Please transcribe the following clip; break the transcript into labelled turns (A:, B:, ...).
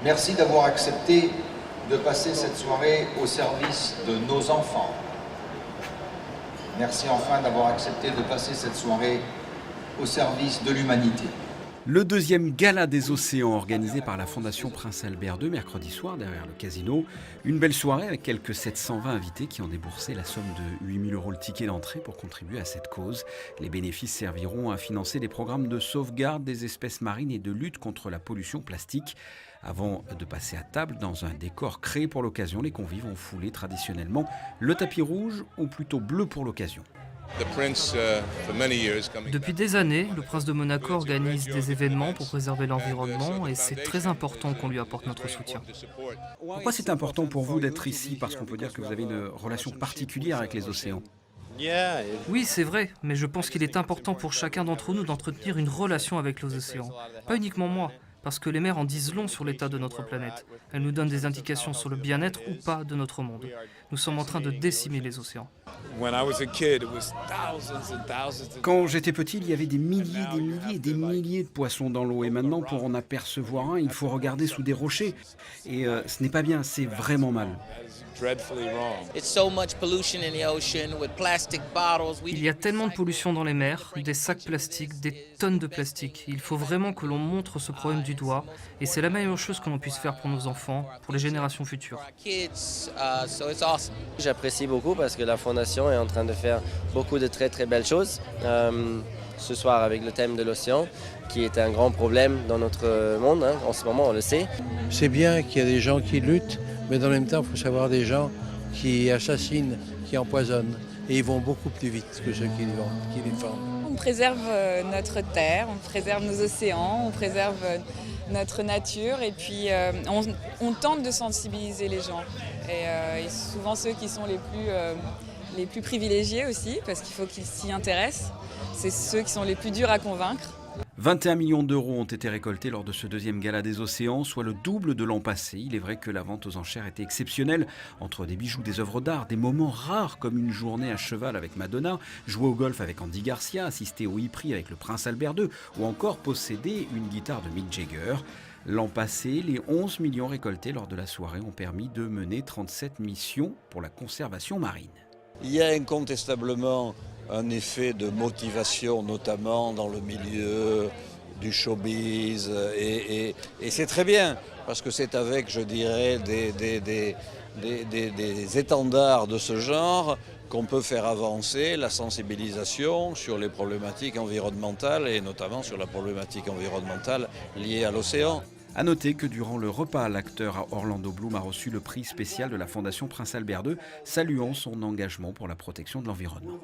A: Merci d'avoir accepté de passer cette soirée au service de nos enfants. Merci enfin d'avoir accepté de passer cette soirée au service de l'humanité.
B: Le deuxième gala des océans organisé par la Fondation Prince Albert II mercredi soir derrière le casino. Une belle soirée avec quelques 720 invités qui ont déboursé la somme de 8 000 € le ticket d'entrée pour contribuer à cette cause. Les bénéfices serviront à financer des programmes de sauvegarde des espèces marines et de lutte contre la pollution plastique. Avant de passer à table dans un décor créé pour l'occasion, les convives ont foulé traditionnellement le tapis rouge ou plutôt bleu pour l'occasion.
C: Depuis des années, le prince de Monaco organise des événements pour préserver l'environnement et c'est très important qu'on lui apporte notre soutien.
B: Pourquoi c'est important pour vous d'être ici? Parce qu'on peut dire que vous avez une relation particulière avec les océans.
C: Oui, c'est vrai, mais je pense qu'il est important pour chacun d'entre nous d'entretenir une relation avec les océans. Pas uniquement moi, parce que les mers en disent long sur l'état de notre planète. Elles nous donnent des indications sur le bien-être ou pas de notre monde. Nous sommes en train de décimer les océans.
B: Quand j'étais petit, il y avait des milliers, des milliers et des milliers de poissons dans l'eau. Et maintenant, pour en apercevoir un, il faut regarder sous des rochers. Et ce n'est pas bien, c'est vraiment mal.
C: Il y a tellement de pollution dans les mers, des sacs plastiques, des tonnes de plastique. Il faut vraiment que l'on montre ce problème du doigt et c'est la meilleure chose que l'on puisse faire pour nos enfants, pour les générations futures.
D: J'apprécie beaucoup parce que la Fondation est en train de faire beaucoup de très très belles choses. Ce soir avec le thème de l'océan, qui est un grand problème dans notre monde, en ce moment on le sait.
E: C'est bien qu'il y ait des gens qui luttent, mais dans le même temps il faut savoir des gens qui assassinent, qui empoisonnent. Et ils vont beaucoup plus vite que ceux qui les font.
F: On préserve notre terre, on préserve nos océans, on préserve notre nature et puis on tente de sensibiliser les gens. Et souvent ceux qui sont les plus privilégiés aussi, parce qu'il faut qu'ils s'y intéressent, c'est ceux qui sont les plus durs à convaincre.
B: 21 millions d'euros ont été récoltés lors de ce deuxième gala des océans, soit le double de l'an passé. Il est vrai que la vente aux enchères était exceptionnelle, entre des bijoux, des œuvres d'art, des moments rares comme une journée à cheval avec Madonna, jouer au golf avec Andy Garcia, assister au e-prix avec le prince Albert II, ou encore posséder une guitare de Mick Jagger. L'an passé, les 11 millions récoltés lors de la soirée ont permis de mener 37 missions pour la conservation marine.
G: Il y a incontestablement un effet de motivation, notamment dans le milieu du showbiz, et c'est très bien, parce que c'est avec, je dirais, des étendards de ce genre qu'on peut faire avancer la sensibilisation sur les problématiques environnementales, et notamment sur la problématique environnementale liée à l'océan.
B: A noter que durant le repas, l'acteur Orlando Bloom a reçu le prix spécial de la Fondation Prince Albert II, saluant son engagement pour la protection de l'environnement.